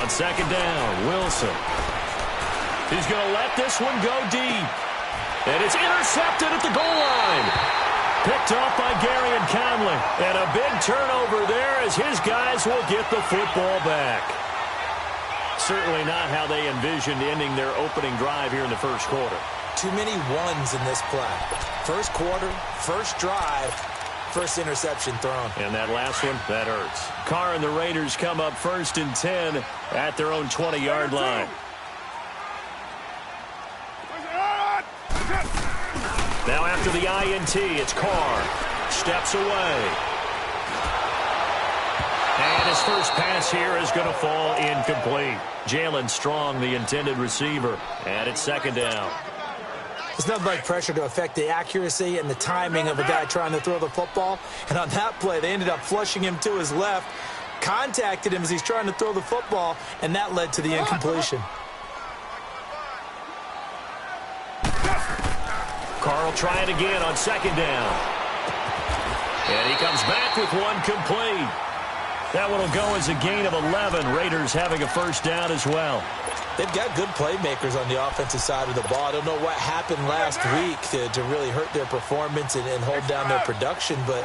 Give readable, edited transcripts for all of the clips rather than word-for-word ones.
On second down, Wilson. He's going to let this one go deep. And it's intercepted at the goal line. Picked off by Gary and Conley. And a big turnover there as his guys will get the football back. Certainly not how they envisioned ending their opening drive here in the first quarter. Too many ones in this play. First quarter, first drive, first interception thrown. And that last one, that hurts. Carr and the Raiders come up 1st and 10 at their own 20-yard line. Now after the INT, it's Carr. Steps away. And his first pass here is going to fall incomplete. Jalen Strong, the intended receiver. And it's second down. There's nothing like pressure to affect the accuracy and the timing of a guy trying to throw the football. And on that play, they ended up flushing him to his left, contacted him as he's trying to throw the football, and that led to the incompletion. Carr will try it again on second down. And he comes back with one complete. That one will go as a gain of 11. Raiders having a first down as well. They've got good playmakers on the offensive side of the ball. I don't know what happened last week to really hurt their performance and hold down their production, but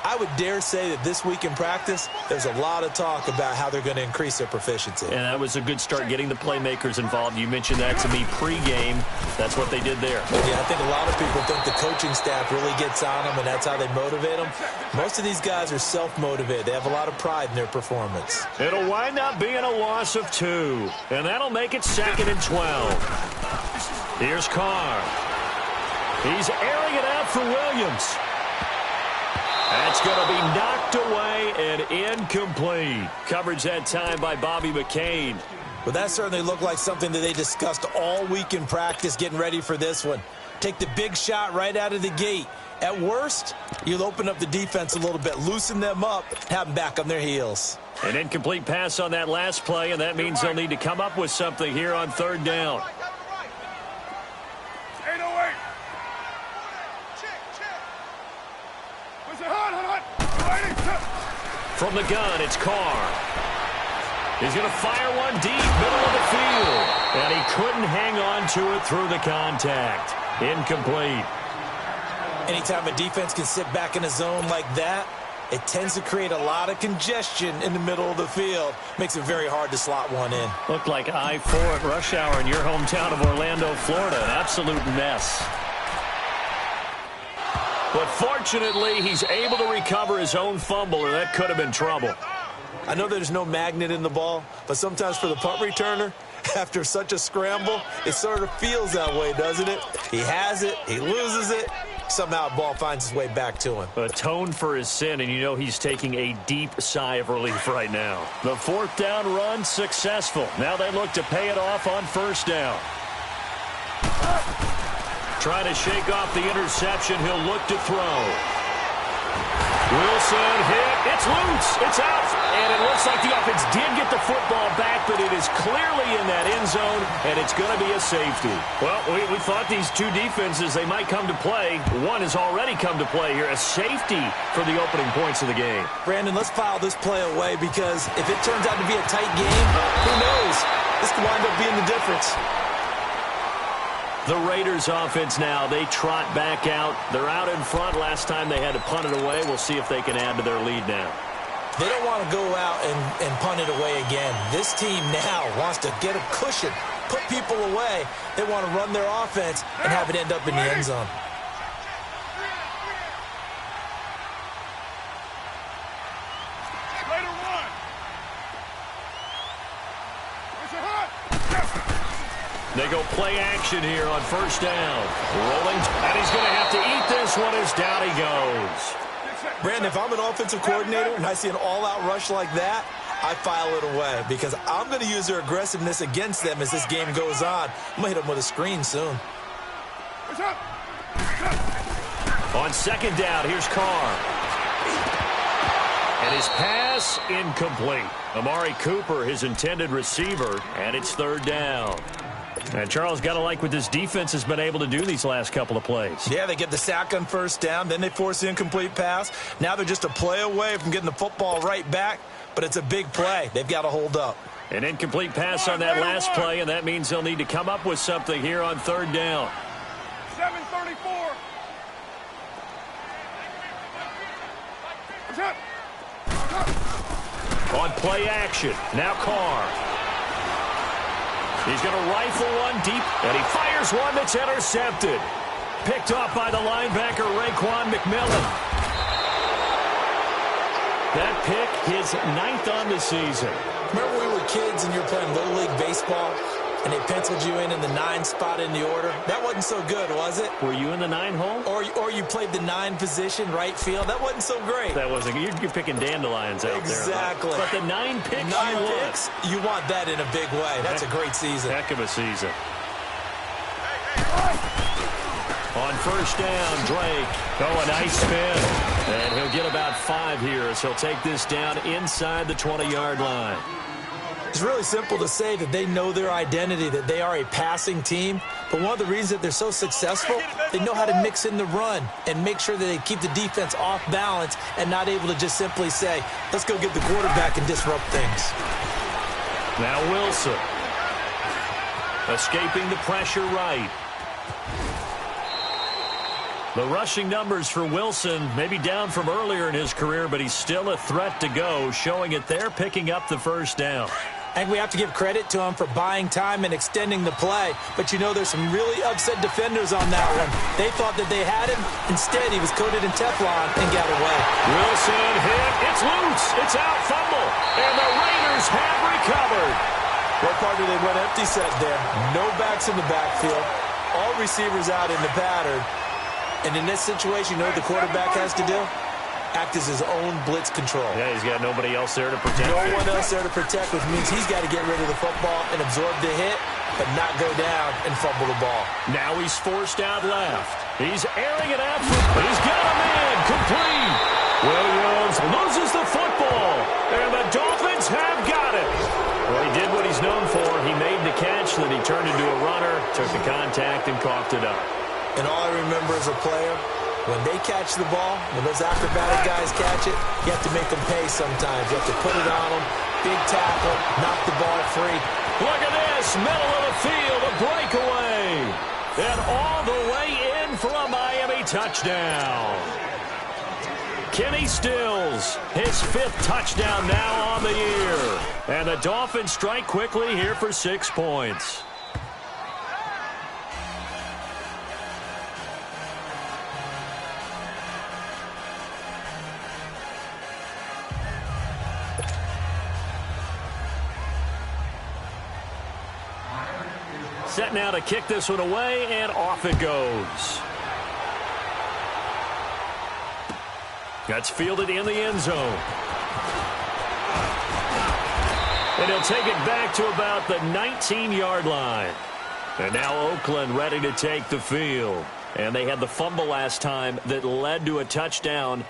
I would dare say that this week in practice, there's a lot of talk about how they're going to increase their proficiency. And that was a good start getting the playmakers involved. You mentioned that to me pregame. That's what they did there. Yeah, I think a lot of people think the coaching staff really gets on them, and that's how they motivate them. Most of these guys are self-motivated. They have a lot of pride in their performance. It'll wind up being a loss of 2, and that'll make it 2nd and 12. Here's Carr. He's airing it out for Williams. That's going to be knocked away and incomplete. Coverage that time by Bobby McCain. Well, that certainly looked like something that they discussed all week in practice getting ready for this one. Take the big shot right out of the gate. At worst, you'll open up the defense a little bit, loosen them up, have them back on their heels. An incomplete pass on that last play, and that means they'll need to come up with something here on 3rd down. From the gun, it's Carr. He's going to fire one deep, middle of the field. And he couldn't hang on to it through the contact. Incomplete. Anytime a defense can sit back in a zone like that, it tends to create a lot of congestion in the middle of the field. Makes it very hard to slot one in. Looked like I-4 at rush hour in your hometown of Orlando, Florida. An absolute mess. But fortunately, he's able to recover his own fumble, or that could have been trouble. I know there's no magnet in the ball, but sometimes for the punt returner, after such a scramble, it sort of feels that way, doesn't it? He has it, he loses it, somehow the ball finds its way back to him. Atoned for his sin, and you know he's taking a deep sigh of relief right now. The 4th down run successful. Now they look to pay it off on 1st down. Trying to shake off the interception. He'll look to throw. Wilson hit. It's loose. It's out. And it looks like the offense did get the football back, but it is clearly in that end zone, and it's going to be a safety. Well, we thought these two defenses, they might come to play. One has already come to play here. A safety for the opening points of the game. Brandon, let's file this play away because if it turns out to be a tight game, who knows? This could wind up being the difference. The Raiders offense now, they trot back out. They're out in front. Last time they had to punt it away. We'll see if they can add to their lead now. They don't want to go out and punt it away again. This team now wants to get a cushion, put people away. They want to run their offense and have it end up in the end zone. They go play action here on 1st down. Rolling, and he's going to have to eat this one as down he goes. Brandon, if I'm an offensive coordinator and I see an all-out rush like that, I file it away because I'm going to use their aggressiveness against them as this game goes on. I'm going to hit them with a screen soon. On 2nd down, here's Carr. And his pass incomplete. Amari Cooper, his intended receiver, and it's 3rd down. And Charles, got to like what this defense has been able to do these last couple of plays. Yeah, they get the sack on 1st down, then they force the incomplete pass. Now they're just a play away from getting the football right back, but it's a big play. They've got to hold up. An incomplete pass on that last play, and that means they'll need to come up with something here on third down. 7:34. On play action, now Carr. He's going to rifle one deep, and he fires one that's intercepted. Picked off by the linebacker, Raekwon McMillan. That pick, his 9th on the season. Remember we were kids and you were playing Little League Baseball, and they penciled you in the 9 spot in the order? That wasn't so good, was it? Were you in the 9 hole? Or you played the 9 position, right field? That wasn't so great. That wasn't. You're picking dandelions out exactly. there. But the 9 picks, you want that in a big way. That's a great season. Heck of a season. On first down, Drake. Oh, a nice spin. And he'll get about 5 here as he'll take this down inside the 20-yard line. It's really simple to say that they know their identity, that they are a passing team. But one of the reasons that they're so successful, they know how to mix in the run and make sure that they keep the defense off balance and not able to just simply say, let's go get the quarterback and disrupt things. Now Wilson. Escaping the pressure right. The rushing numbers for Wilson maybe down from earlier in his career, but he's still a threat to go, showing it there, picking up the first down. I think we have to give credit to him for buying time and extending the play. But, you know, there's some really upset defenders on that one. They thought that they had him. Instead, he was coated in Teflon and got away. Wilson hit. It's loose. It's out. Fumble. And the Raiders have recovered. What part did they went empty set there? No backs in the backfield. All receivers out in the pattern. And in this situation, you know what the quarterback has to do? Act as his own blitz control. Yeah, he's got nobody else there to protect. No one else there to protect, which means he's got to get rid of the football and absorb the hit, but not go down and fumble the ball. Now he's forced out left. He's airing it out. He's got a man complete. Williams loses the football, and the Dolphins have got it. Well, he did what he's known for. He made the catch, then he turned into a runner, took the contact, and coughed it up. And all I remember as a player, when they catch the ball, when those acrobatic guys catch it, you have to make them pay sometimes. You have to put it on them, big tackle, knock the ball free. Look at this, middle of the field, a breakaway. And all the way in for a Miami touchdown. Kenny Stills, his 5th touchdown now on the year. And the Dolphins strike quickly here for 6 points. Set now to kick this one away, and off it goes. That's fielded in the end zone. And he'll take it back to about the 19-yard line. And now Oakland ready to take the field. And they had the fumble last time that led to a touchdown.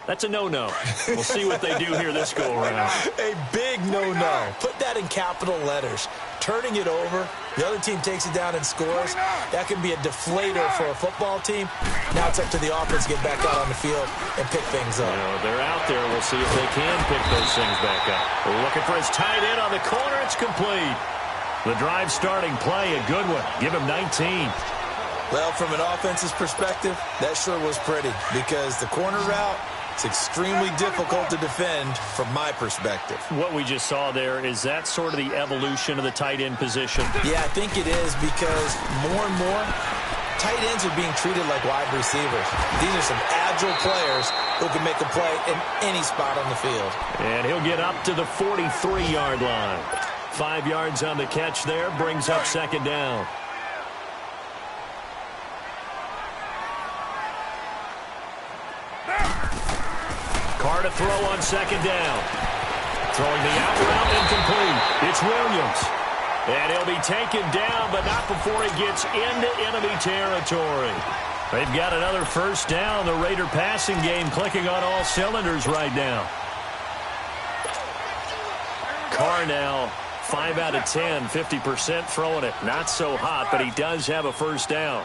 That's a no-no. We'll see what they do here this go-around. A big no-no. Put that in capital letters. Turning it over, the other team takes it down and scores. That can be a deflator for a football team. Now it's up to the offense to get back out on the field and pick things up. They're out there. We'll see if they can pick those things back up. We're looking for his tight end on the corner. It's complete. The drive starting play, a good one. Give him 19. Well, from an offense's perspective, that sure was pretty because the corner route, it's extremely difficult to defend from my perspective. What we just saw there, is that sort of the evolution of the tight end position? Yeah, I think it is because more and more, tight ends are being treated like wide receivers. These are some agile players who can make a play in any spot on the field. And he'll get up to the 43-yard line. 5 yards on the catch there, brings up second down. Carr to throw on second down. Throwing the out route incomplete. It's Williams. And he'll be taken down, but not before he gets into enemy territory. They've got another first down. The Raider passing game clicking on all cylinders right now. Carr now 5 out of 10, 50% throwing it. Not so hot, but he does have a first down.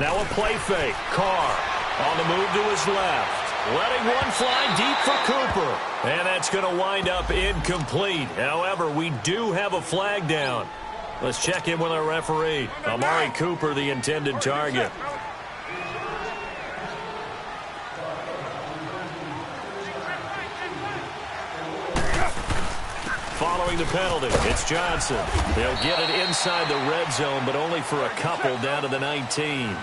Now a play fake. Carr on the move to his left. Letting one fly deep for Cooper. And that's going to wind up incomplete. However, we do have a flag down. Let's check in with our referee. Amari Cooper, the intended target. Following the penalty, it's Johnson. They'll get it inside the red zone, but only for a couple down to the 19.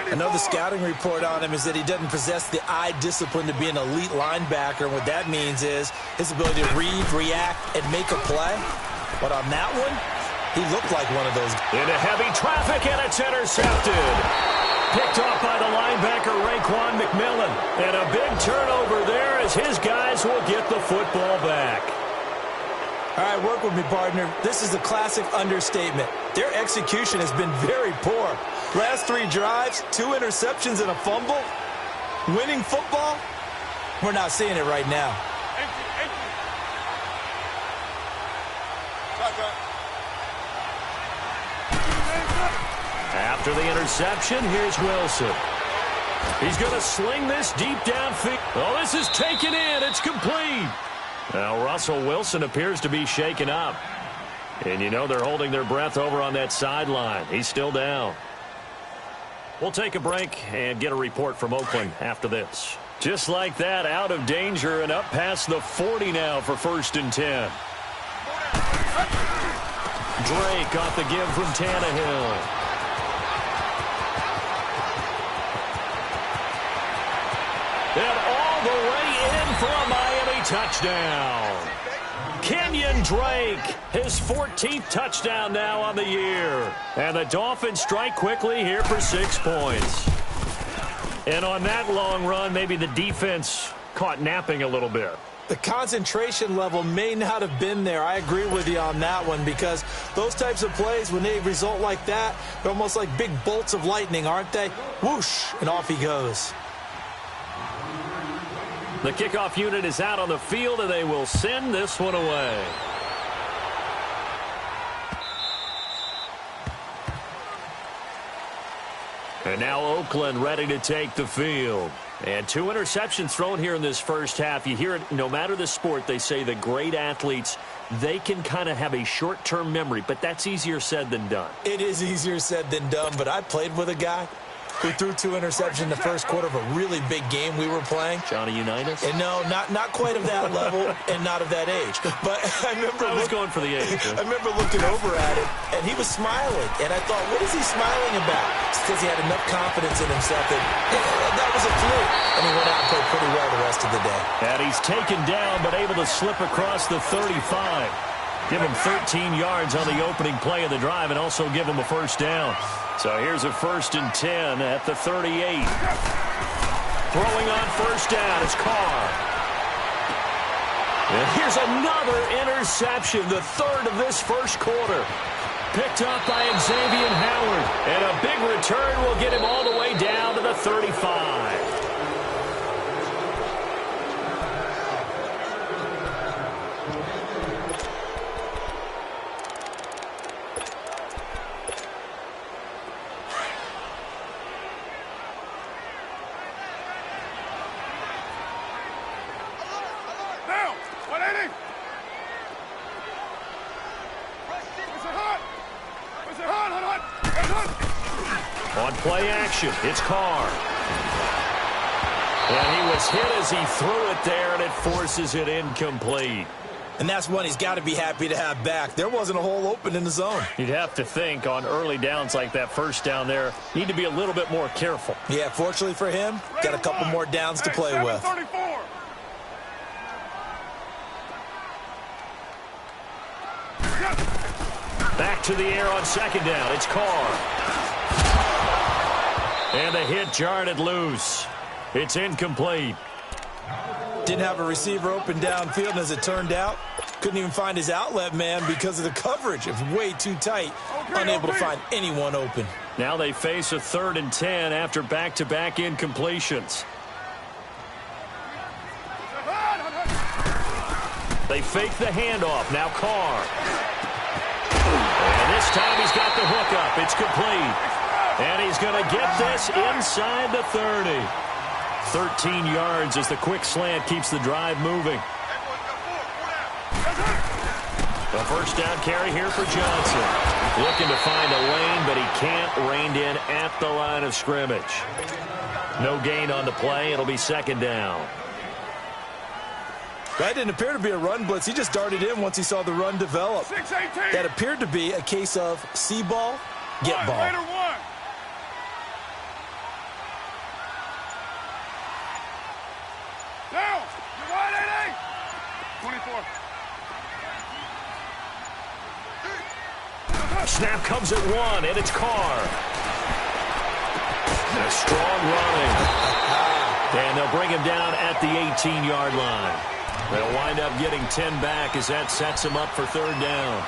I know the scouting report on him is that he doesn't possess the eye discipline to be an elite linebacker. And what that means is his ability to read, react, and make a play. But on that one, he looked like one of those. Into heavy traffic, and it's intercepted. Picked off by the linebacker, Raekwon McMillan. And a big turnover there as his guys will get the football back. All right, work with me, partner. This is a classic understatement. Their execution has been very poor. Last 3 drives, 2 interceptions and a fumble. Winning football? We're not seeing it right now. After the interception, here's Wilson. He's going to sling this deep downfield. Oh, this is taken in. It's complete. Now, Russell Wilson appears to be shaken up. And you know they're holding their breath over on that sideline. He's still down. We'll take a break and get a report from Oakland after this. Just like that, out of danger and up past the 40 now for 1st and 10. Drake off the give from Tannehill. And all the way in for a Miami touchdown. Kenyon Drake, his 14th touchdown now on the year. And the Dolphins strike quickly here for 6 points. And on that long run, maybe the defense caught napping a little bit. The concentration level may not have been there. I agree with you on that one because those types of plays, when they result like that, they're almost like big bolts of lightning, aren't they? Whoosh, and off he goes. The kickoff unit is out on the field, and they will send this one away. And now Oakland ready to take the field. And 2 interceptions thrown here in this first half. You hear it, no matter the sport, they say the great athletes, they can kind of have a short-term memory, but that's easier said than done. It is easier said than done, but I played with a guy who threw 2 interceptions in the first quarter of a really big game we were playing. Johnny Unitas? And no, not quite of that level and not of that age. But I remember I was going for the age. I remember looking over at him, and he was smiling. And I thought, what is he smiling about? It's because he had enough confidence in himself that that was a fluke. And he went out and played pretty well the rest of the day. And he's taken down, but able to slip across the 35. Give him 13 yards on the opening play of the drive and also give him a first down. So here's a 1st and 10 at the 38. Throwing on first down, it's Carr. And here's another interception, the 3rd of this first quarter. Picked up by Xavier Howard. And a big return will get him all the way down to the 35. On play action, it's Carr. And he was hit as he threw it there, and it forces it incomplete. And that's one he's got to be happy to have back. There wasn't a hole open in the zone. You'd have to think on early downs like that first down there, need to be a little bit more careful. Yeah, fortunately for him, got a couple more downs to play with. Back to the air on 2nd down. It's Carr. And the hit jarred it loose. It's incomplete. Didn't have a receiver open downfield, and as it turned out, couldn't even find his outlet man because of the coverage. It was way too tight, unable to find anyone open. Now they face a 3rd and 10 after back-to-back incompletions. They fake the handoff. Now Carr. And this time he's got the hook up. It's complete. And he's going to get this inside the 30. 13 yards as the quick slant keeps the drive moving. A first down carry here for Johnson. Looking to find a lane, but he can't. Reined in at the line of scrimmage. No gain on the play. It'll be second down. That didn't appear to be a run blitz. He just darted in once he saw the run develop. 6-18. That appeared to be a case of see ball, get ball. Raider 1. Down. You're wide, 24. Snap comes at 1, and it's Carr. A strong running. And they'll bring him down at the 18-yard line. They'll wind up getting 10 back as that sets him up for third down.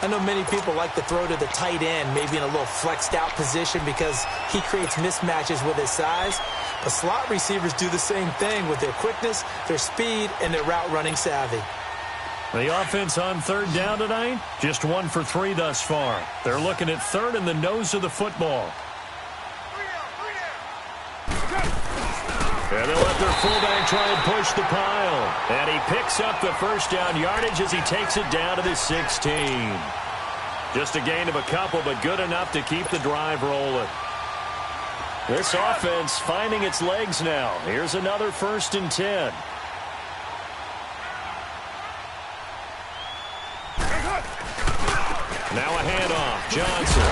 I know many people like to throw to the tight end, maybe in a little flexed out position because he creates mismatches with his size. But slot receivers do the same thing with their quickness, their speed, and their route running savvy. The offense on third down tonight, just 1 for 3 thus far. They're looking at third in the nose of the football. And they'll let their fullback try and push the pile. And he picks up the first down yardage as he takes it down to the 16. Just a gain of a couple, but good enough to keep the drive rolling. This offense finding its legs now. Here's another 1st and 10. Now a handoff. Johnson.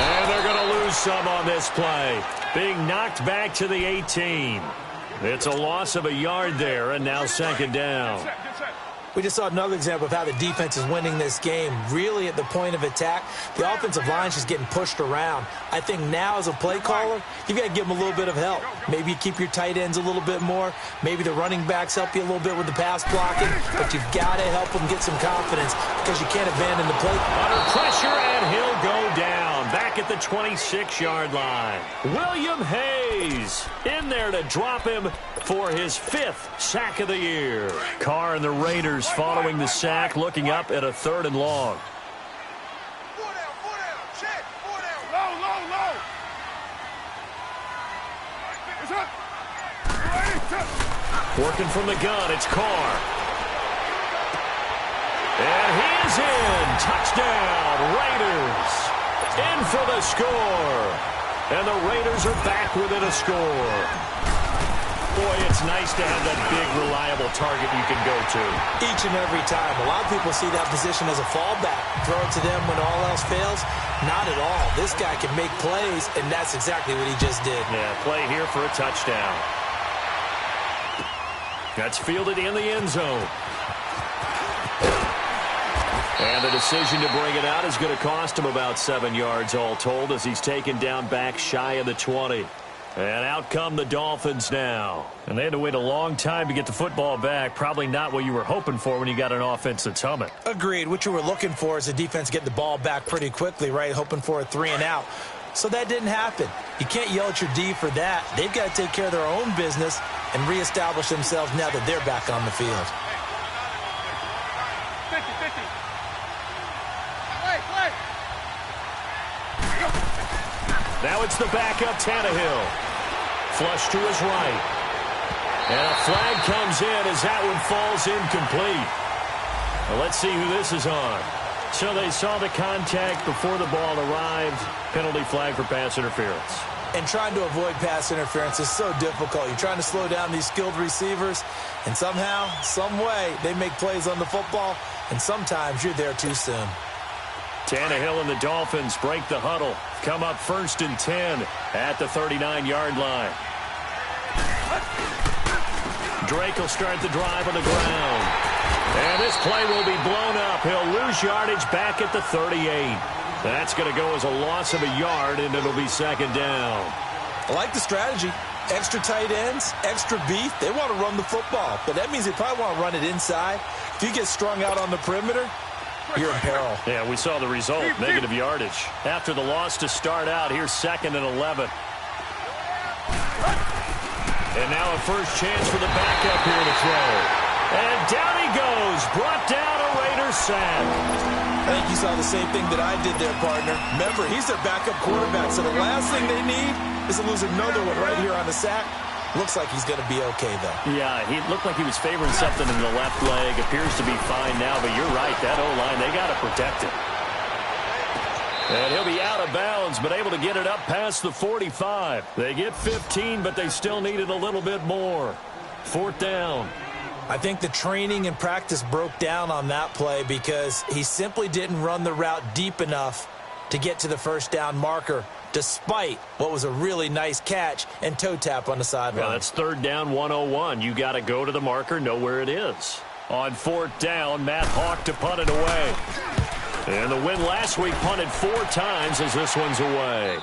And they're going to lose some on this play. Being knocked back to the 18. It's a loss of a yard there, and now second down. We just saw another example of how the defense is winning this game. Really at the point of attack, the offensive line is just getting pushed around. I think now as a play caller, you've got to give them a little bit of help. Maybe you keep your tight ends a little bit more. Maybe the running backs help you a little bit with the pass blocking. But you've got to help them get some confidence because you can't abandon the play. Under pressure, and he'll go down. Back at the 26-yard line. William Hayes in there to drop him for his 5th sack of the year. Carr and the Raiders following the sack, looking up at a 3rd and long. Four down, check, 4 down. Low. It's up. Working from the gun, it's Carr. And he is in. Touchdown, Raiders. In for the score. And the Raiders are back within a score. Boy, it's nice to have that big, reliable target you can go to. Each and every time. A lot of people see that position as a fallback. Throw it to them when all else fails. Not at all. This guy can make plays, and that's exactly what he just did. Yeah, play here for a touchdown. That's fielded in the end zone. And the decision to bring it out is going to cost him about 7 yards all told as he's taken down back shy of the 20. And out come the Dolphins now. And they had to wait a long time to get the football back. Probably not what you were hoping for when you got an offense that's humming. Agreed. What you were looking for is the defense get the ball back pretty quickly, right? Hoping for a 3 and out. So that didn't happen. You can't yell at your D for that. They've got to take care of their own business and reestablish themselves now that they're back on the field. 50. Now it's the backup Tannehill. Flush to his right. And a flag comes in as that one falls incomplete. Well, let's see who this is on. So they saw the contact before the ball arrived. Penalty flag for pass interference. And trying to avoid pass interference is so difficult. You're trying to slow down these skilled receivers, and somehow, some way, they make plays on the football, and sometimes you're there too soon. Tannehill and the Dolphins break the huddle. Come up 1st and 10 at the 39-yard line. Drake will start the drive on the ground. And this play will be blown up. He'll lose yardage back at the 38. That's going to go as a loss of a yard, and it'll be second down. I like the strategy. Extra tight ends, extra beef. They want to run the football, but that means they probably want to run it inside. If you get strung out on the perimeter, you're in peril. Yeah, we saw the result, negative yardage. After the loss to start out, here's 2nd and 11. And now a first chance for the backup here to throw. And down he goes, brought down a Raiders sack. I think you saw the same thing that I did there, partner. Remember, he's their backup quarterback, so the last thing they need is to lose another one right here on the sack. Looks like he's going to be okay, though. Yeah, he looked like he was favoring something in the left leg. Appears to be fine now, but you're right. That O-line, they got to protect it. And he'll be out of bounds, but able to get it up past the 45. They get 15, but they still needed a little bit more. 4th down. I think the training and practice broke down on that play because he simply didn't run the route deep enough to get to the first down marker, despite what was a really nice catch and toe tap on the sideline. Yeah, that's 3rd down, 101. You got to go to the marker, know where it is. On 4th down, Matt Hawk to punt it away. And the win last week punted 4 times as this one's away.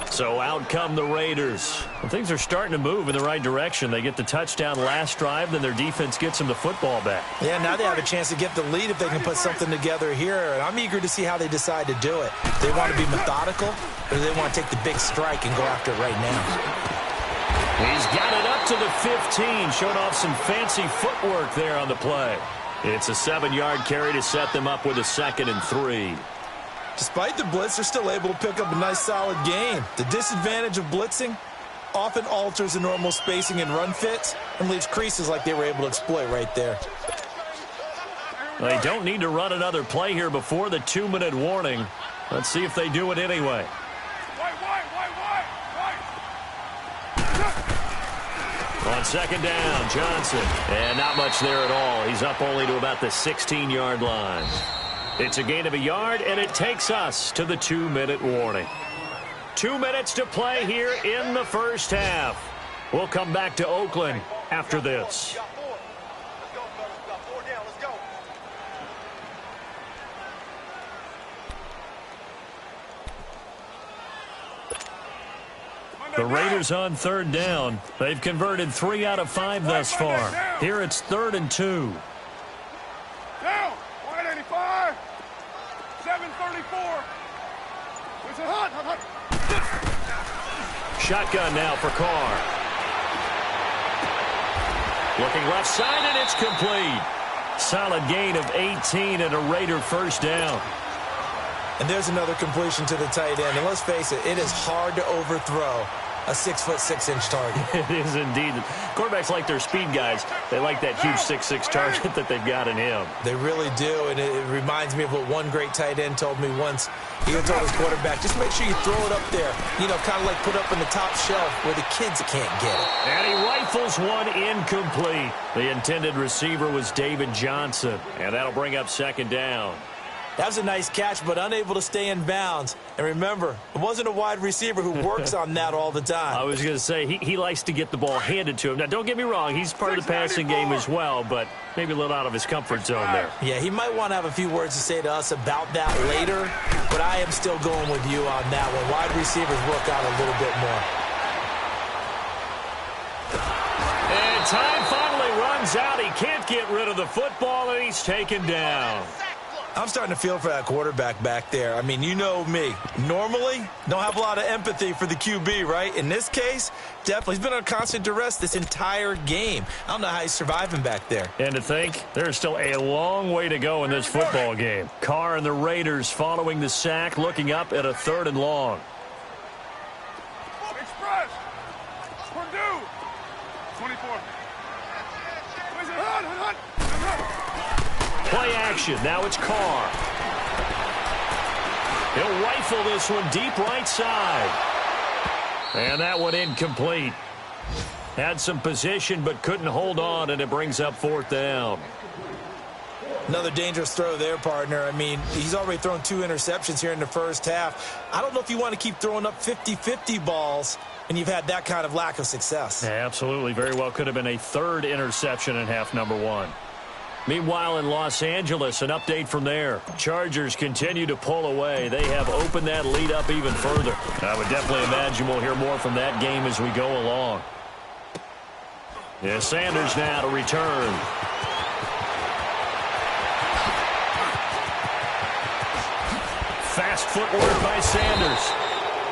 So out come the Raiders. Well, things are starting to move in the right direction. They get the touchdown last drive, then their defense gets them the football back. Yeah, now they have a chance to get the lead if they can put something together here. And I'm eager to see how they decide to do it. They want to be methodical, or do they want to take the big strike and go after it right now? He's got it up to the 15, showing off some fancy footwork there on the play. It's a 7-yard carry to set them up with a 2nd and 3. Despite the blitz, they're still able to pick up a nice, solid gain. The disadvantage of blitzing often alters the normal spacing and run fits and leaves creases like they were able to exploit right there. They don't need to run another play here before the 2-minute warning. Let's see if they do it anyway. On 2nd down, Johnson. And not much there at all. He's up only to about the 16-yard line. It's a gain of a yard, and it takes us to the 2-minute warning. 2 minutes to play here in the first half. We'll come back to Oakland after this. The Raiders on 3rd down. They've converted 3 out of 5 thus far. Here it's 3rd and 2. Down. 185. 734. It's a hot. Shotgun now for Carr. Looking left side, and it's complete. Solid gain of 18 and a Raider first down. And there's another completion to the tight end. And let's face it, it is hard to overthrow a 6'6" target. It is indeed. Quarterbacks like their speed guys. They like that huge 6'6" target that they've got in him. They really do, and it reminds me of what one great tight end told me once. He told his quarterback, just make sure you throw it up there. You know, kind of like put up in the top shelf where the kids can't get it. And he rifles one incomplete. The intended receiver was David Johnson, and that'll bring up 2nd down. That was a nice catch, but unable to stay in bounds. And remember, it wasn't a wide receiver who works on that all the time. I was going to say, he likes to get the ball handed to him. Now, don't get me wrong, he's part of the passing game as well, but maybe a little out of his comfort zone there. Yeah, he might want to have a few words to say to us about that later, but I am still going with you on that one. Wide receivers work out a little bit more. And time finally runs out. He can't get rid of the football, and he's taken down. I'm starting to feel for that quarterback back there. I mean, you know me. Normally, don't have a lot of empathy for the QB, right? In this case, definitely. He's been under constant duress this entire game. I don't know how he's surviving back there. And to think, there's still a long way to go in this football game. Carr and the Raiders following the sack, looking up at a 3rd and long. Express. Purdue. 24. Play action. Now it's Carr. He'll rifle this one deep right side. And that one incomplete. Had some position but couldn't hold on, and it brings up 4th down. Another dangerous throw there, partner. I mean, he's already thrown 2 interceptions here in the first half. I don't know if you want to keep throwing up 50-50 balls and you've had that kind of lack of success. Yeah, absolutely. Very well could have been a 3rd interception in half number 1. Meanwhile, in Los Angeles, an update from there. Chargers continue to pull away. They have opened that lead up even further. I would definitely imagine we'll hear more from that game as we go along. Yeah, Sanders now to return. Fast footwork by Sanders.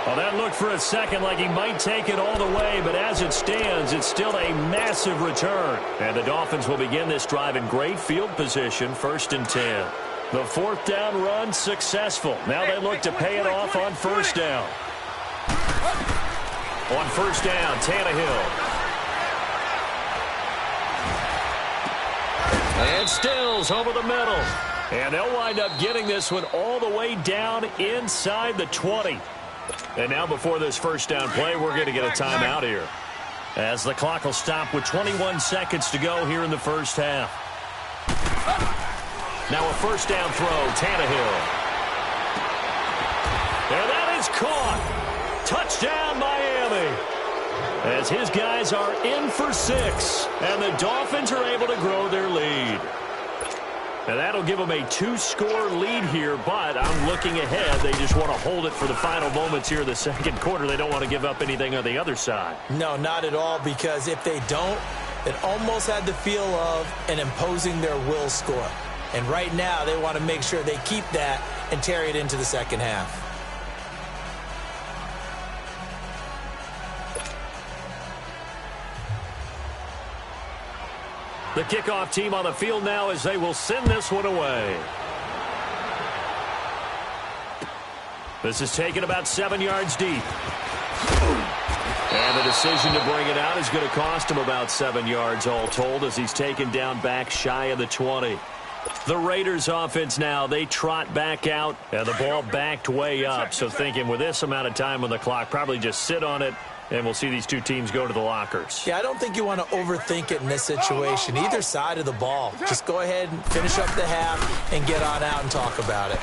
Well, that looked for a second like he might take it all the way, but as it stands, it's still a massive return. And the Dolphins will begin this drive in great field position, 1st and 10. The 4th down run successful. Now they look to pay it off on 1st down. On first down, Tannehill. And Stills over the middle. And they'll wind up getting this one all the way down inside the 20. And now before this first down play, we're going to get a timeout here, as the clock will stop with 21 seconds to go here in the first half. Now a first down throw, Tannehill. And that is caught. Touchdown, Miami. As his guys are in for 6, and the Dolphins are able to grow their lead. And that'll give them a 2-score lead here, but I'm looking ahead. They just want to hold it for the final moments here in the second quarter. They don't want to give up anything on the other side. No, not at all, because if they don't, it almost had the feel of an imposing their will score. And right now, they want to make sure they keep that and carry it into the second half. The kickoff team on the field now as they will send this one away. This is taken about 7 yards deep. And the decision to bring it out is going to cost him about 7 yards all told, as he's taken down back shy of the 20. The Raiders offense now, they trot back out, and the ball backed way up. So thinking with this amount of time on the clock, probably just sit on it, and we'll see these two teams go to the lockers. Yeah, I don't think you want to overthink it in this situation. Either side of the ball. Just go ahead and finish up the half and get on out and talk about it.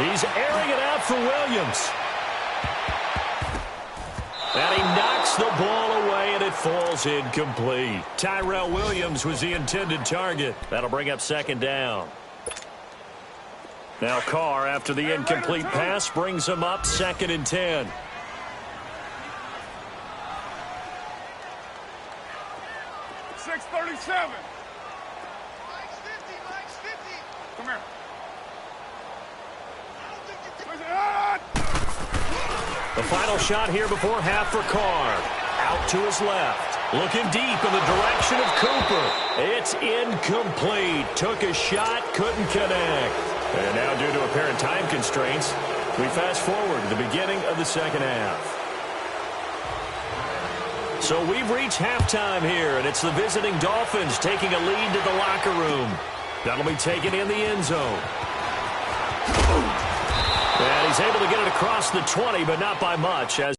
He's airing it out for Williams. And he knocks the ball away, and it falls incomplete. Tyrell Williams was the intended target. That'll bring up second down. Now Carr, after the incomplete pass, brings him up 2nd and 10. .37. Come here. The final shot here before half for Carr. Out to his left. Looking deep in the direction of Cooper. It's incomplete. Took a shot, couldn't connect. And now, due to apparent time constraints, we fast forward to the beginning of the second half. So we've reached halftime here, and it's the visiting Dolphins taking a lead to the locker room. That'll be taken in the end zone. And he's able to get it across the 20, but not by much. As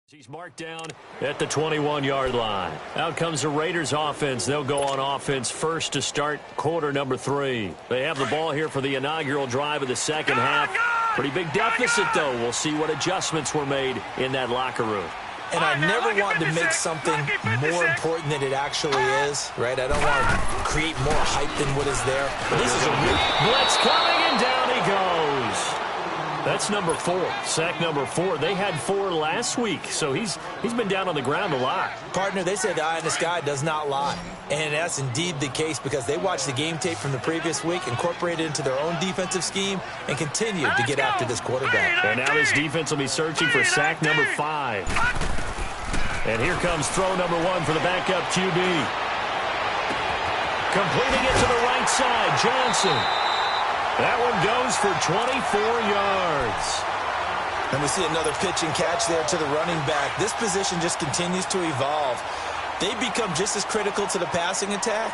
he's marked down at the 21-yard line. Out comes the Raiders offense. They'll go on offense first to start quarter number 3. They have the ball here for the inaugural drive of the second half. Pretty big deficit, though. We'll see what adjustments were made in that locker room. And I never want to make something more important than it actually is, right? I don't want to create more hype than what is there. But this is a blitz coming, and down he goes. That's number 4, sack number 4. They had 4 last week, so he's been down on the ground a lot. Partner, they say the eye in the sky does not lie. And that's indeed the case, because they watched the game tape from the previous week, incorporated it into their own defensive scheme, and continued to get after this quarterback. And now this defense will be searching for sack number 5. And here comes throw number 1 for the backup QB. Completing it to the right side, Johnson. That one goes for 24 yards. And we see another pitch and catch there to the running back. This position just continues to evolve. They become just as critical to the passing attack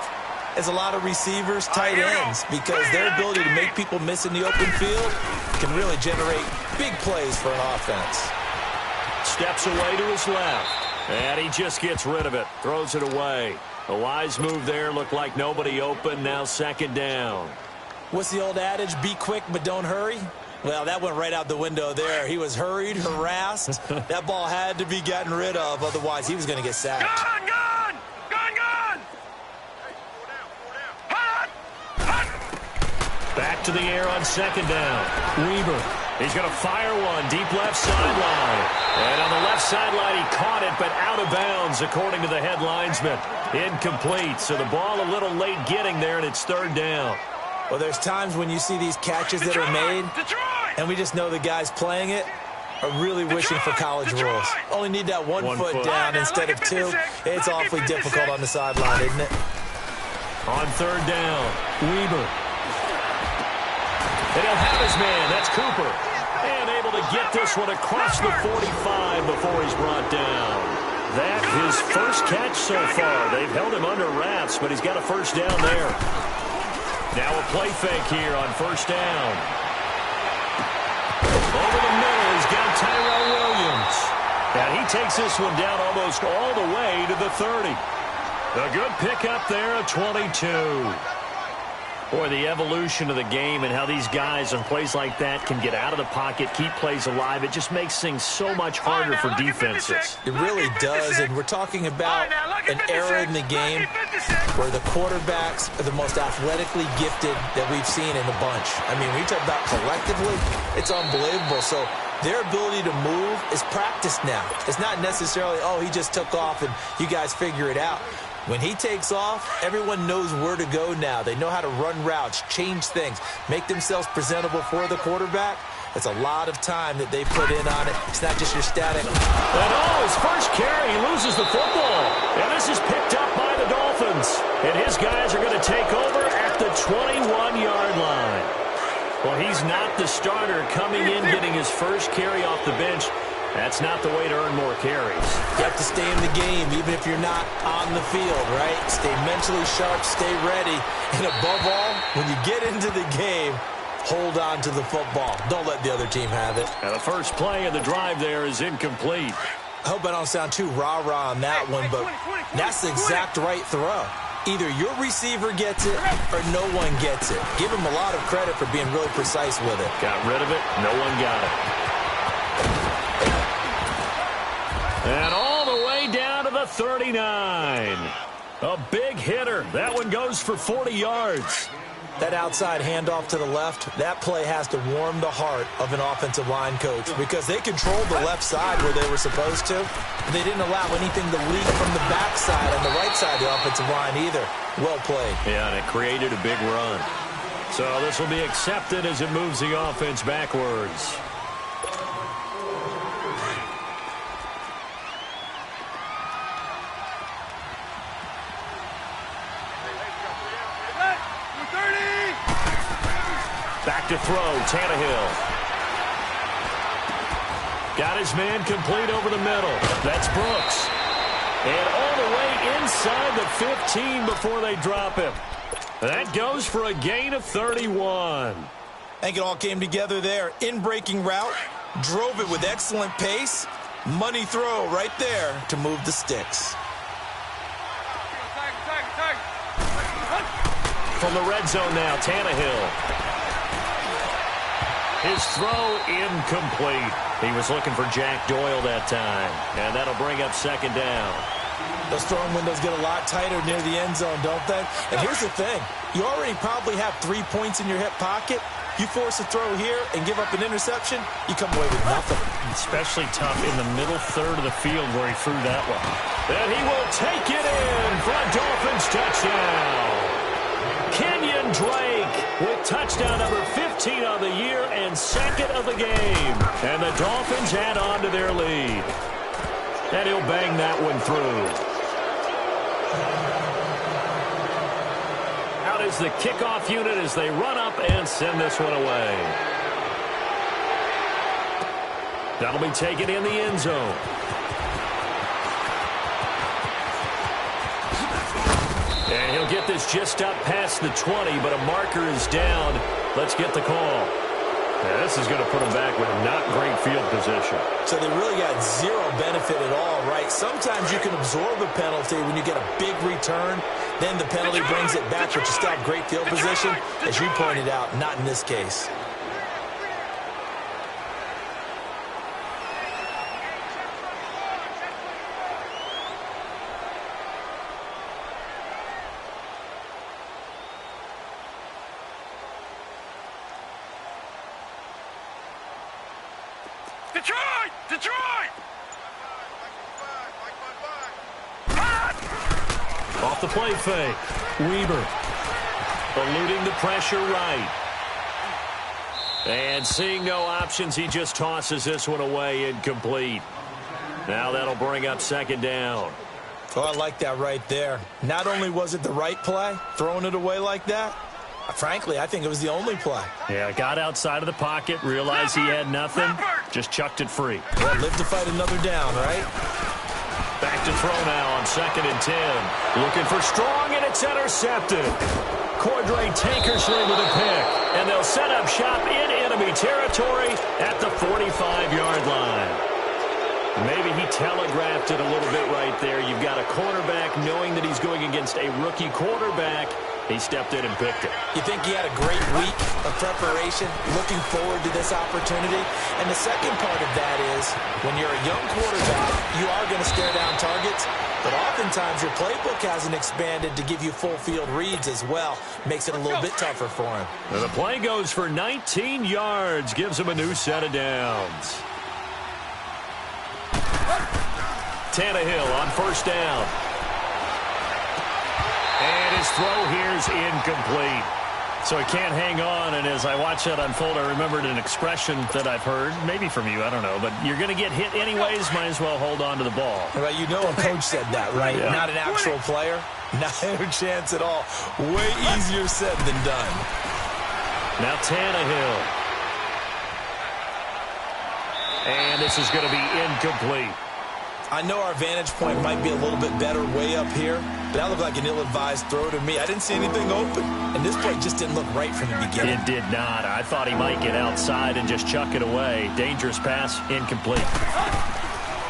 as a lot of receivers, tight ends, because their ability to make people miss in the open field can really generate big plays for an offense. Steps away to his left, and he just gets rid of it, throws it away. A wise move there, looked like nobody open, now second down. What's the old adage, be quick but don't hurry? Well, that went right out the window there. He was hurried, harassed. That ball had to be gotten rid of, otherwise he was going to get sacked. Gun! Hot! Back to the air on second down. Weaver, he's going to fire one deep left sideline. And on the left sideline, he caught it, but out of bounds, according to the head linesman. Incomplete, so the ball a little late getting there, and it's third down. Well, there's times when you see these catches that are made, and we just know the guy's playing it, are really wishing for college rules. Only need that one foot down instead of two. It's awfully difficult on the sideline, isn't it? On third down, Weber. And he'll have his man. That's Cooper. And able to get this one across the 45 before he's brought down. That his first catch so far. They've held him under wraps, but he's got a first down there. Now a play fake here on first down. Over the middle, he's got Tyrell Williams. And he takes this one down almost all the way to the 30. A good pickup there at 22. Boy, the evolution of the game and how these guys on plays like that can get out of the pocket, keep plays alive, it just makes things so much harder for defenses. It really does, and we're talking about an era in the game where the quarterbacks are the most athletically gifted that we've seen in a bunch. I mean, when you talk about collectively, it's unbelievable. So their ability to move is practiced now. It's not necessarily, oh, he just took off and you guys figure it out. When he takes off, everyone knows where to go now. They know how to run routes, change things, make themselves presentable for the quarterback. It's a lot of time that they put in on it. It's not just your static. And his first carry, he loses the football. And this is picked up by the Dolphins. And his guys are going to take over at the 21-yard line. Well, he's not the starter coming in, getting his first carry off the bench. That's not the way to earn more carries. You have to stay in the game, even if you're not on the field, right? Stay mentally sharp, stay ready. And above all, when you get into the game, hold on to the football. Don't let the other team have it. And the first play of the drive there is incomplete. I hope I don't sound too rah-rah on that one, but that's the exact right throw. Either your receiver gets it or no one gets it. Give him a lot of credit for being really precise with it. Got rid of it. No one got it. And all the way down to the 39. A big hitter. That one goes for 40 yards. That outside handoff to the left, that play has to warm the heart of an offensive line coach because they controlled the left side where they were supposed to. And they didn't allow anything to leak from the backside on the right side of the offensive line either. Well played. Yeah, and it created a big run. So this will be accepted as it moves the offense backwards. Back to throw, Tannehill. Got his man complete over the middle. That's Brooks. And all the way inside the 15 before they drop him. That goes for a gain of 31. I think it all came together there. In-breaking route, drove it with excellent pace. Money throw right there to move the sticks. From the red zone now, Tannehill. His throw incomplete. He was looking for Jack Doyle that time. And that'll bring up second down. Those throwing windows get a lot tighter near the end zone, don't they? And here's the thing. You already probably have 3 points in your hip pocket. You force a throw here and give up an interception, you come away with nothing. Especially tough in the middle third of the field where he threw that one. And he will take it in for a Dolphins touchdown. Kenyon Drake with touchdown number 15 on the year and second of the game. And the Dolphins add on to their lead. And he'll bang that one through. Out is the kickoff unit as they run up and send this one away. That'll be taken in the end zone. And he'll get this just up past the 20, but a marker is down. Let's get the call. Yeah, this is going to put him back with not great field position. So they really got zero benefit at all, right? Sometimes you can absorb a penalty when you get a big return. Then the penalty brings it back, but you still have great field position. As you pointed out, not in this case. Detroit! Detroit! Off the play fake. Weber eluding the pressure right. And seeing no options, he just tosses this one away incomplete. Now that'll bring up second down. Oh, I like that right there. Not only was it the right play, throwing it away like that, frankly, I think it was the only play. Yeah, got outside of the pocket, realized he had nothing, just chucked it free. Well, live to fight another down, right? Back to throw now on 2nd and 10. Looking for Strong, and it's intercepted. Cordray Tankersley with a pick, and they'll set up shop in enemy territory at the 45-yard line. Maybe he telegraphed it a little bit right there. You've got a cornerback knowing that he's going against a rookie quarterback. He stepped in and picked it. You think he had a great week of preparation, looking forward to this opportunity? And the second part of that is, when you're a young quarterback, you are going to stare down targets, but oftentimes your playbook hasn't expanded to give you full field reads as well. Makes it a little bit tougher for him. And the play goes for 19 yards, gives him a new set of downs. Tannehill on 1st down. And his throw here's incomplete. So he can't hang on, and as I watch that unfold, I remembered an expression that I've heard, maybe from you, I don't know, but you're going to get hit anyways, might as well hold on to the ball. Well, you know a coach said that, right? Yeah. Not an actual player. Not a chance at all. Way easier said than done. Now Tannehill. And this is going to be incomplete. I know our vantage point might be a little bit better way up here, but that looked like an ill-advised throw to me. I didn't see anything open, and this play just didn't look right from the beginning. It did not. I thought he might get outside and just chuck it away. Dangerous pass, incomplete.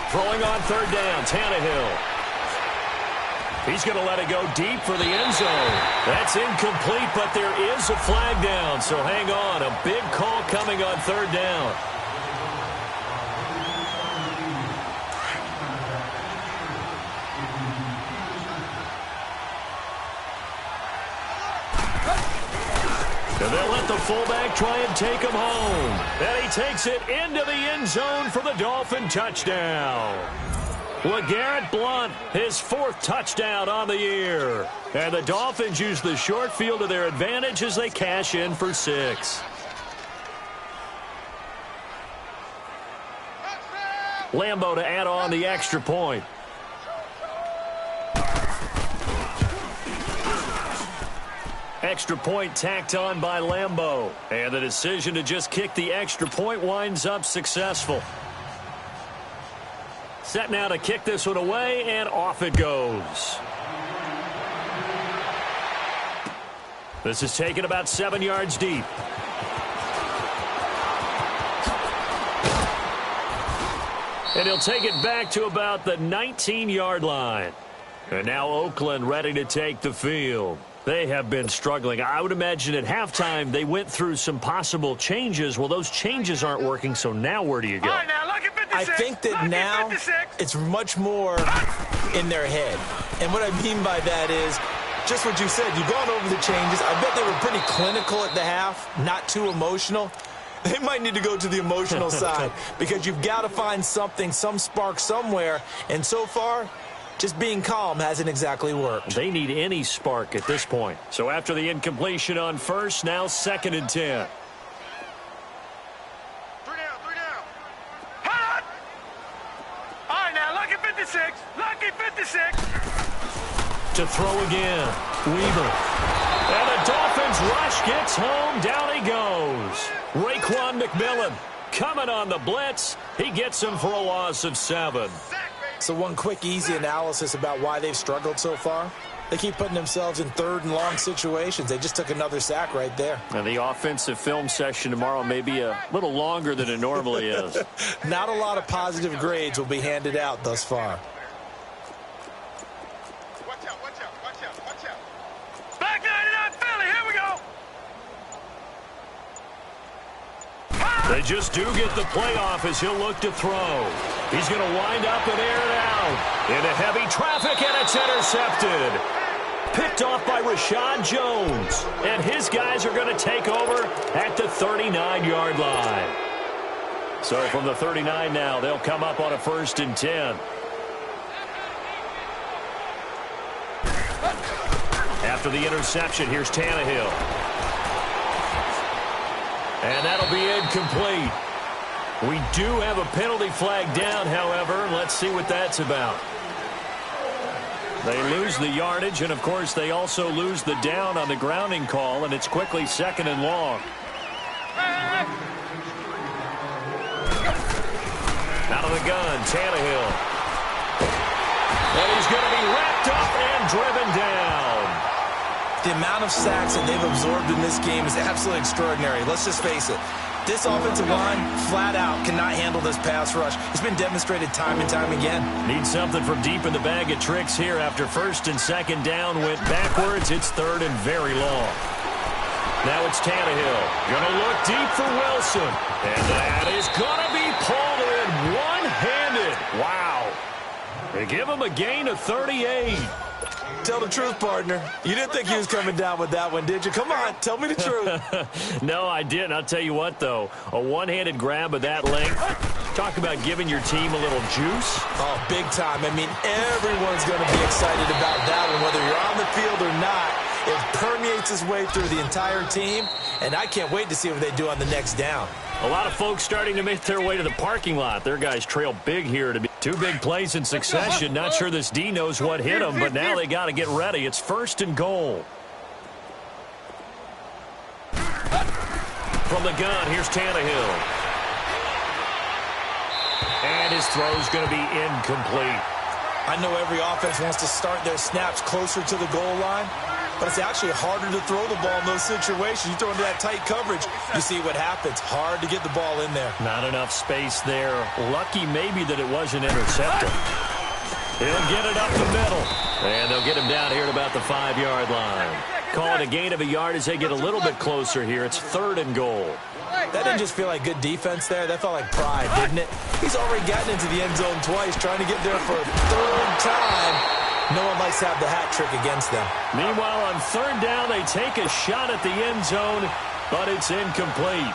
Throwing on 3rd down, Tannehill. He's going to let it go deep for the end zone. That's incomplete, but there is a flag down, so hang on. A big call coming on 3rd down. And they'll let the fullback try and take him home. And he takes it into the end zone for the Dolphin touchdown. LeGarrette Blount, his 4th touchdown on the year. And the Dolphins use the short field to their advantage as they cash in for 6. Lambo to add on the extra point. Extra point tacked on by Lambo. And the decision to just kick the extra point winds up successful. Set now to kick this one away, and off it goes. This is taken about 7 yards deep. And he'll take it back to about the 19-yard line. And now Oakland ready to take the field. They have been struggling. I would imagine at halftime they went through some possible changes. Well, those changes aren't working, so now where do you go? All right, now, lucky 56. I think that lucky now 56. it's much more in their head. And what I mean by that is just what you said. You've gone over the changes. I bet they were pretty clinical at the half, not too emotional. They might need to go to the emotional side because you've got to find something, some spark somewhere. And so far, just being calm hasn't exactly worked. They need any spark at this point. So after the incompletion on 1st, now 2nd and 10. 3 down. Hot! All right, now, lucky 56. Lucky 56. To throw again. Weaver. And the Dolphins rush gets home. Down he goes. Raekwon McMillan coming on the blitz. He gets him for a loss of 7. So one quick, easy analysis about why they've struggled so far. They keep putting themselves in 3rd and long situations. They just took another sack right there. And the offensive film session tomorrow may be a little longer than it normally is. Not a lot of positive grades will be handed out thus far. Watch out. Back 99 Philly, here we go. They just do get the playoff as he'll look to throw. He's going to wind up and air it out. Into heavy traffic, and it's intercepted. Picked off by Rashad Jones. And his guys are going to take over at the 39-yard line. So from the 39 now, they'll come up on a 1st and 10. After the interception, here's Tannehill. And that'll be incomplete. We do have a penalty flag down, however. Let's see what that's about. They lose the yardage, and, of course, they also lose the down on the grounding call, and it's quickly 2nd and long. Out of the gun, Tannehill. And he's going to be wrapped up and driven down. The amount of sacks that they've absorbed in this game is absolutely extraordinary. Let's just face it. This offensive line, flat out, cannot handle this pass rush. It's been demonstrated time and time again. Need something from deep in the bag of tricks here. After 1st and 2nd down went backwards, it's 3rd and very long. Now it's Tannehill. Gonna look deep for Wilson. And that is gonna be pulled in one-handed. Wow. They give him a gain of 38. Tell the truth, partner. You didn't think he was coming down with that one, did you? Come on, tell me the truth. No, I didn't. I'll tell you what, though. A one-handed grab of that length. Talk about giving your team a little juice. Oh, big time. I mean, everyone's going to be excited about that one, whether you're on the field or not. It permeates its way through the entire team, and I can't wait to see what they do on the next down. A lot of folks starting to make their way to the parking lot. Their guys trail big here to be 2 big plays in succession. Not sure this D knows what hit them, but now they got to get ready. It's 1st and goal. From the gun, here's Tannehill. And his throw's going to be incomplete. I know every offense wants to start their snaps closer to the goal line, but it's actually harder to throw the ball in those situations. You throw into that tight coverage, you see what happens. Hard to get the ball in there. Not enough space there. Lucky maybe that it wasn't intercepted. He'll get it up the middle. And they'll get him down here at about the 5-yard line. Call it a gain of a yard as they get a little bit closer here. It's 3rd and goal. That didn't just feel like good defense there. That felt like pride, didn't it? He's already gotten into the end zone twice, trying to get there for a 3rd time. No one likes to have the hat trick against them. Meanwhile, on 3rd down, they take a shot at the end zone, but it's incomplete.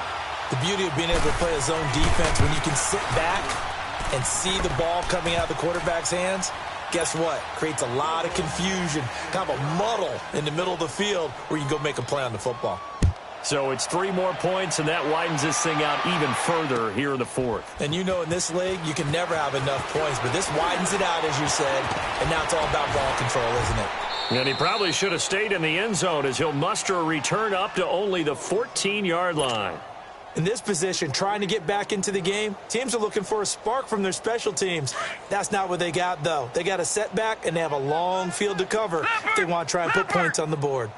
The beauty of being able to play a zone defense when you can sit back and see the ball coming out of the quarterback's hands, guess what? Creates a lot of confusion, kind of a muddle in the middle of the field where you can go make a play on the football. So it's 3 more points, and that widens this thing out even further here in the 4th. And you know in this league, you can never have enough points, but this widens it out, as you said, and now it's all about ball control, isn't it? And he probably should have stayed in the end zone as he'll muster a return up to only the 14-yard line. In this position, trying to get back into the game, teams are looking for a spark from their special teams. That's not what they got, though. They got a setback, and they have a long field to cover if they want to try and put points on the board.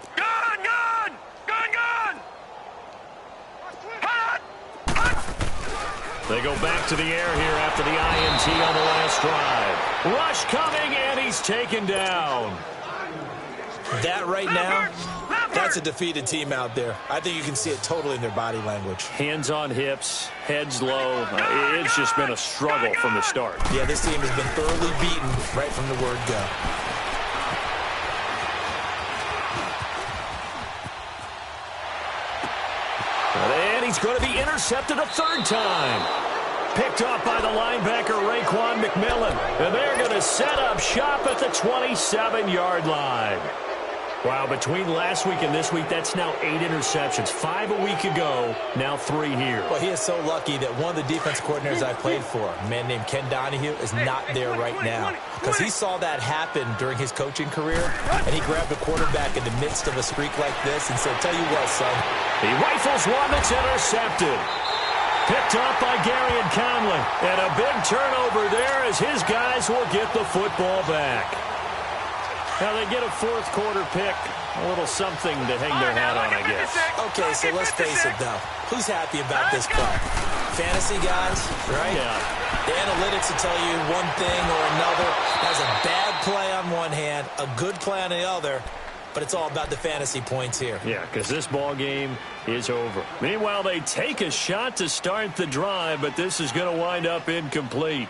They go back to the air here after the INT on the last drive. Rush coming, and he's taken down. That right now, that's a defeated team out there. I think you can see it totally in their body language. Hands on hips, heads low. It's just been a struggle from the start. Yeah, this team has been thoroughly beaten right from the word go. And he's going to be intercepted a 3rd time. Picked up by the linebacker, Raekwon McMillan. And they're going to set up shop at the 27-yard line. Wow, between last week and this week, that's now 8 interceptions. 5 a week ago, now 3 here. Well, he is so lucky that one of the defense coordinators I played for, a man named Ken Donahue, is not there right now. Because he saw that happen during his coaching career, and he grabbed a quarterback in the midst of a streak like this and said, tell you what, son. He rifles one that's intercepted. Picked up by Garyon Conley. And a big turnover there as his guys will get the football back. Now they get a 4th quarter pick. A little something to hang their hat on, I guess. Okay, so let's face it, though. Who's happy about this play? Fantasy guys, right? Yeah. The analytics will tell you one thing or another. That's a bad play on one hand, a good play on the other. But it's all about the fantasy points here. Yeah, because this ball game is over. Meanwhile, they take a shot to start the drive, but this is going to wind up incomplete.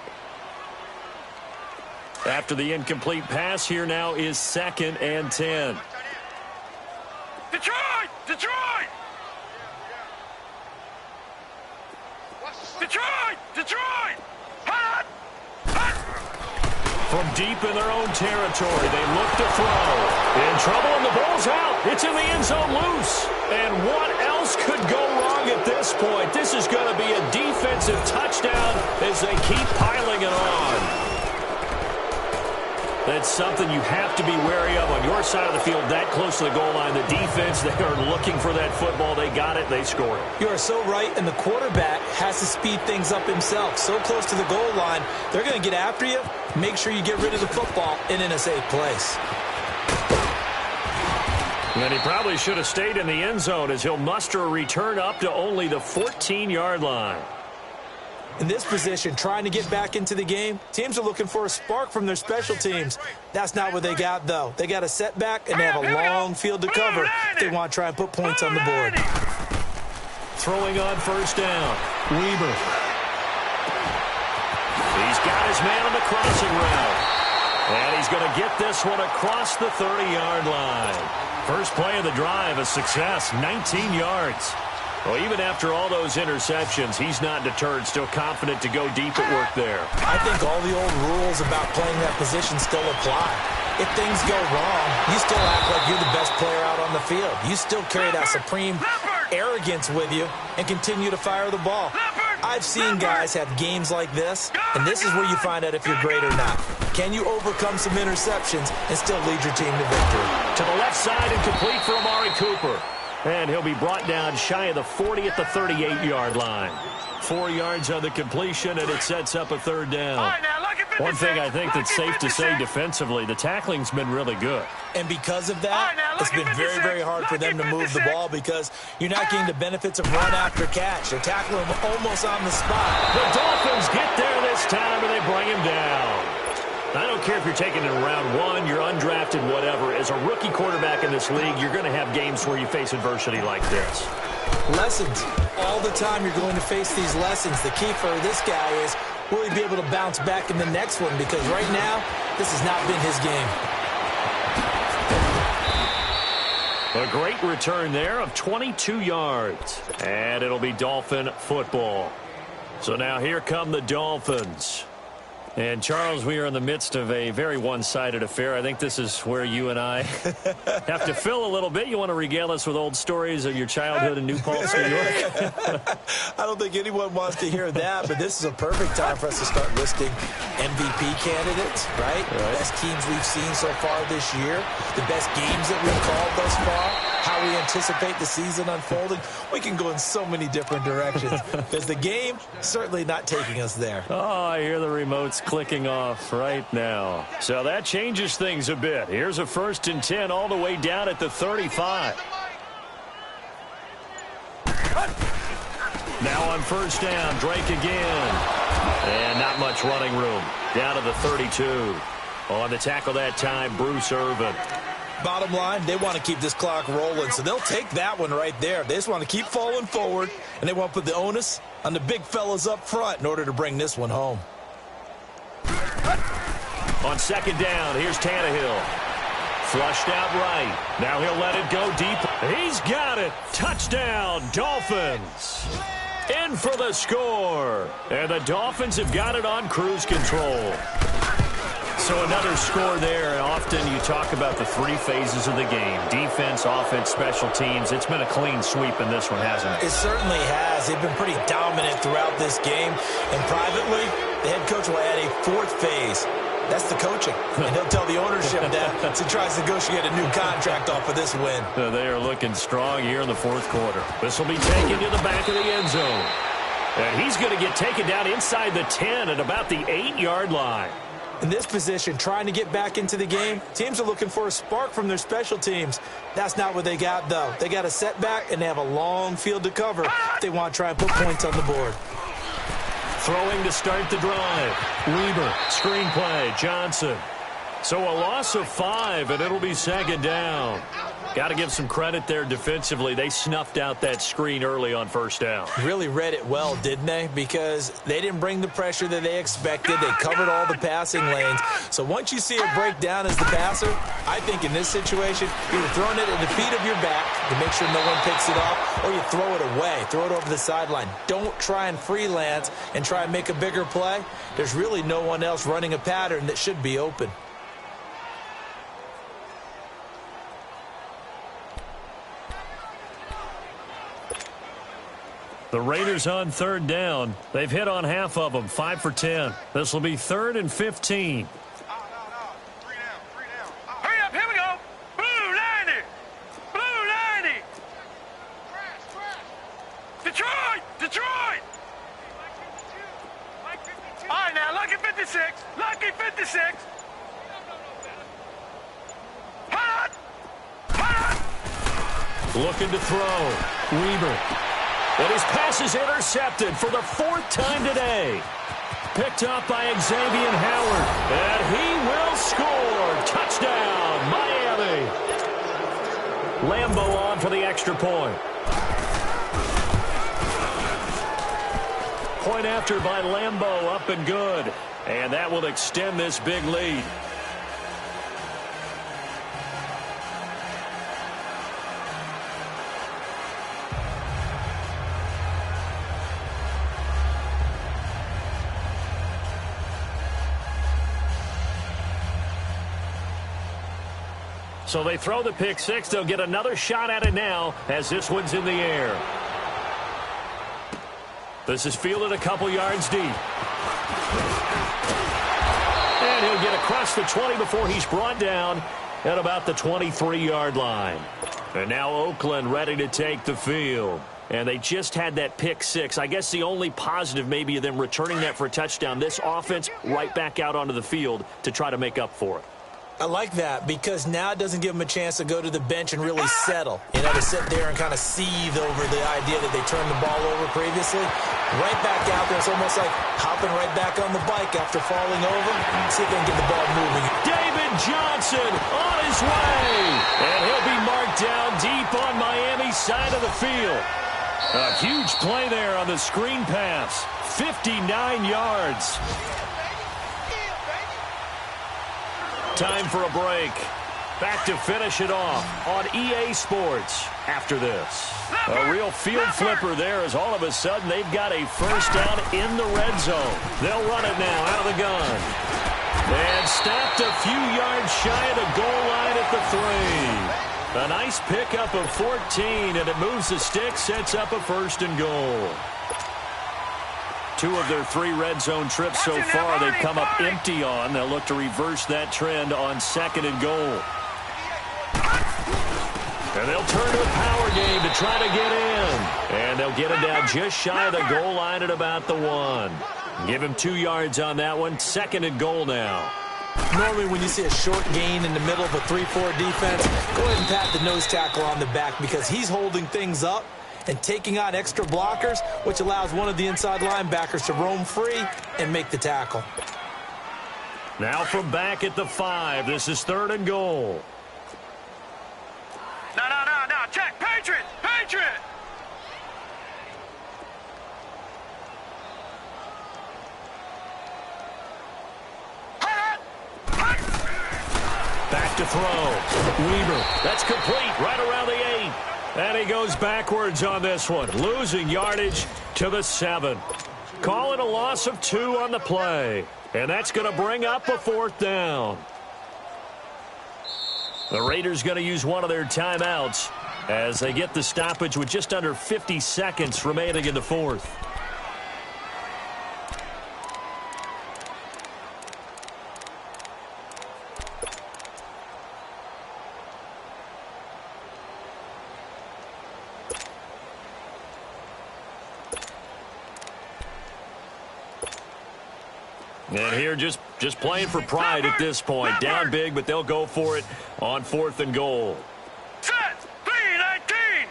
After the incomplete pass, here now is 2nd and 10. Detroit! Detroit! Detroit! Detroit! Hot! Hot! From deep in their own territory, they look to throw. In trouble, and the ball's out. It's in the end zone loose. And what else could go wrong at this offensive touchdown as they keep piling it on. That's something you have to be wary of on your side of the field, that close to the goal line. The defense, they are looking for that football. They got it. They scored. You are so right, and the quarterback has to speed things up himself. So close to the goal line, they're going to get after you. Make sure you get rid of the football and in a safe place. And he probably should have stayed in the end zone as he'll muster a return up to only the 14-yard line. In this position, trying to get back into the game, teams are looking for a spark from their special teams. That's not what they got, though. They got a setback, and they have a long field to cover if they want to try and put points on the board. Throwing on first down. Weber. He's got his man on the crossing route. And he's going to get this one across the 30-yard line. First play of the drive, a success, 19 yards. Well, even after all those interceptions, he's not deterred, still confident to go deep at work there. I think all the old rules about playing that position still apply. If things go wrong, you still act like you're the best player out on the field. You still carry that supreme arrogance with you and continue to fire the ball. I've seen guys have games like this, and this is where you find out if you're great or not. Can you overcome some interceptions and still lead your team to victory? To the left side and complete for Amari Cooper. And he'll be brought down shy of the 40 at the 38-yard line. 4 yards on the completion, and it sets up a third down. One thing I think that's safe to say defensively, the tackling's been really good. And because of that, it's been very, very hard for them to move the ball because you're not getting the benefits of run after catch. They're tackling him almost on the spot. The Dolphins get there this time, and they bring him down. I don't care if you're taking it in round one, you're undrafted, whatever. As a rookie quarterback in this league, you're going to have games where you face adversity like this. Lessons. All the time you're going to face these lessons. The key for this guy is, will he be able to bounce back in the next one? Because right now, this has not been his game. A great return there of 22 yards. And it'll be Dolphin football. So now here come the Dolphins. And, Charles, we are in the midst of a very one-sided affair. I think this is where you and I have to fill a little bit. You want to regale us with old stories of your childhood in New Paltz, New York? I don't think anyone wants to hear that, but this is a perfect time for us to start listing MVP candidates, right? The best teams we've seen so far this year, the best games that we've called thus far, how we anticipate the season unfolding. We can go in so many different directions because the game certainly not taking us there. Oh, I hear the remotes clicking off right now. So that changes things a bit. Here's a 1st and 10 all the way down at the 35. Now on first down, Drake again. And not much running room. Down to the 32. On the tackle that time, Bruce Irvin. Bottom line, they want to keep this clock rolling, so they'll take that one right there. They just want to keep falling forward, and they want to put the onus on the big fellas up front in order to bring this one home. On second down, here's Tannehill. Flushed out right. Now he'll let it go deep. He's got it. Touchdown, Dolphins. In for the score. And the Dolphins have got it on cruise control. So another score there, and often you talk about the 3 phases of the game. Defense, offense, special teams. It's been a clean sweep in this one, hasn't it? It certainly has. They've been pretty dominant throughout this game. And privately, the head coach will add a 4th phase. That's the coaching. And he'll tell the ownership that as he tries to negotiate a new contract off of this win. They are looking strong here in the 4th quarter. This will be taken to the back of the end zone. And he's going to get taken down inside the 10 at about the 8-yard line. In this position, trying to get back into the game, teams are looking for a spark from their special teams. That's not what they got, though. They got a setback, and they have a long field to cover if they want to try and put points on the board. Throwing to start the drive. Weber, screen play, Johnson. So a loss of 5, and it'll be 2nd down. Got to give some credit there defensively. They snuffed out that screen early on first down. Really read it well, didn't they? Because they didn't bring the pressure that they expected. They covered all the passing lanes. So once you see it break down as the passer, I think in this situation, you're throwing it at the feet of your back to make sure no one picks it off, or you throw it away, throw it over the sideline. Don't try and freelance and try and make a bigger play. There's really no one else running a pattern that should be open. The Raiders on third down. They've hit on half of them, 5 for 10. This will be 3rd and 15. Hurry up, here we go. Blue 90. Blue 90. Detroit. Detroit. All right, now, lucky 56. Lucky 56. Hot. Hot. Looking to throw. Weaver. And his pass is intercepted for the 4th time today. Picked up by Xavier Howard. And he will score. Touchdown, Miami. Lambeau on for the extra point. Point after by Lambeau, up and good. And that will extend this big lead. So they throw the pick six. They'll get another shot at it now as this one's in the air. This is fielded a couple yards deep. And he'll get across the 20 before he's brought down at about the 23-yard line. And now Oakland ready to take the field. And they just had that pick six. I guess the only positive maybe of them returning that for a touchdown. This offense right back out onto the field to try to make up for it. I like that because now it doesn't give them a chance to go to the bench and really settle. You know, to sit there and kind of seethe over the idea that they turned the ball over previously. Right back out there. It's almost like hopping right back on the bike after falling over. See if they can get the ball moving. David Johnson on his way. And he'll be marked down deep on Miami's side of the field. A huge play there on the screen pass. 59 yards. Time for a break. Back to finish it off on EA Sports after this. A real field flipper there as all of a sudden they've got a first down in the red zone. They'll run it now out of the gun. And stopped a few yards shy of the goal line at the 3. A nice pickup of 14, and it moves the stick, sets up a 1st and goal. 2 of their 3 red zone trips so far they've come up empty on. They'll look to reverse that trend on 2nd and goal. And they'll turn to a power game to try to get in. And they'll get it down just shy of the goal line at about the 1. Give him 2 yards on that one. 2nd and goal now. Normally when you see a short gain in the middle of a 3-4 defense, go ahead and pat the nose tackle on the back because he's holding things up and taking on extra blockers, which allows one of the inside linebackers to roam free and make the tackle. Now from back at the 5, this is 3rd and goal. No. Check. Patriot. Back to throw. Weaver. That's complete right around the 8. And he goes backwards on this one, losing yardage to the 7. Calling a loss of 2 on the play. And that's going to bring up a 4th down. The Raiders going to use one of their timeouts as they get the stoppage with just under 50 seconds remaining in the 4th. And here just playing for pride at this point. Down big, but they'll go for it on 4th and goal. Set. 3-19.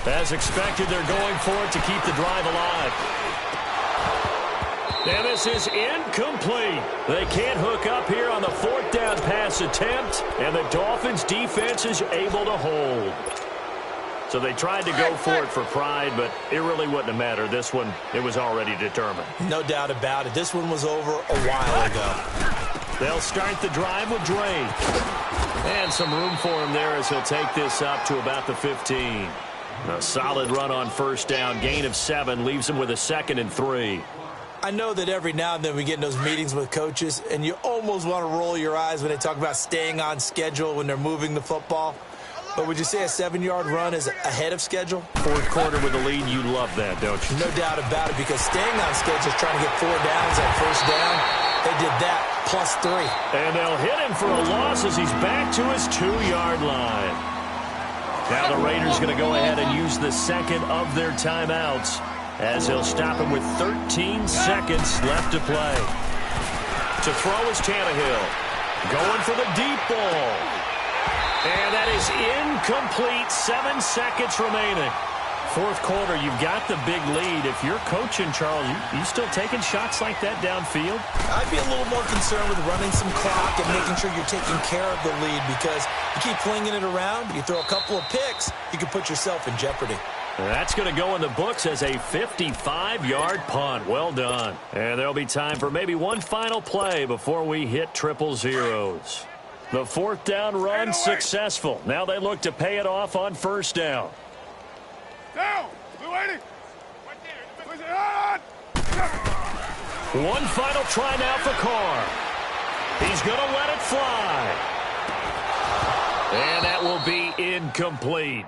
As expected, they're going for it to keep the drive alive. And this is incomplete. They can't hook up here on the 4th down pass attempt, and the Dolphins' defense is able to hold. So they tried to go for it for pride, but it really wouldn't have mattered. This one, it was already determined. No doubt about it. This one was over a while ago. They'll start the drive with Drake. And some room for him there as he'll take this up to about the 15. A solid run on 1st down. Gain of 7 leaves him with a 2nd and 3. I know that every now and then we get in those meetings with coaches, and you almost want to roll your eyes when they talk about staying on schedule when they're moving the football. But would you say a 7-yard run is ahead of schedule? Fourth quarter with the lead, you love that, don't you? No doubt about it, because staying on schedule, trying to get 4 downs on first down, they did that plus 3. And they'll hit him for a loss as he's back to his 2-yard line. Now the Raiders going to go ahead and use the second of their timeouts as they'll stop him with 13 seconds left to play. To throw is Tannehill. Going for the deep ball. And that is incomplete. 7 seconds remaining. Fourth quarter, you've got the big lead. If you're coaching, Charles, you still taking shots like that downfield? I'd be a little more concerned with running some clock and making sure you're taking care of the lead, because you keep flinging it around, you throw a couple of picks, you can put yourself in jeopardy. That's going to go in the books as a 55-yard punt. Well done. And there'll be time for maybe one final play before we hit triple zeros. The fourth down run successful. Now they look to pay it off on first down. Down. We're waiting. One final try now for Carr. He's going to let it fly. And that will be incomplete.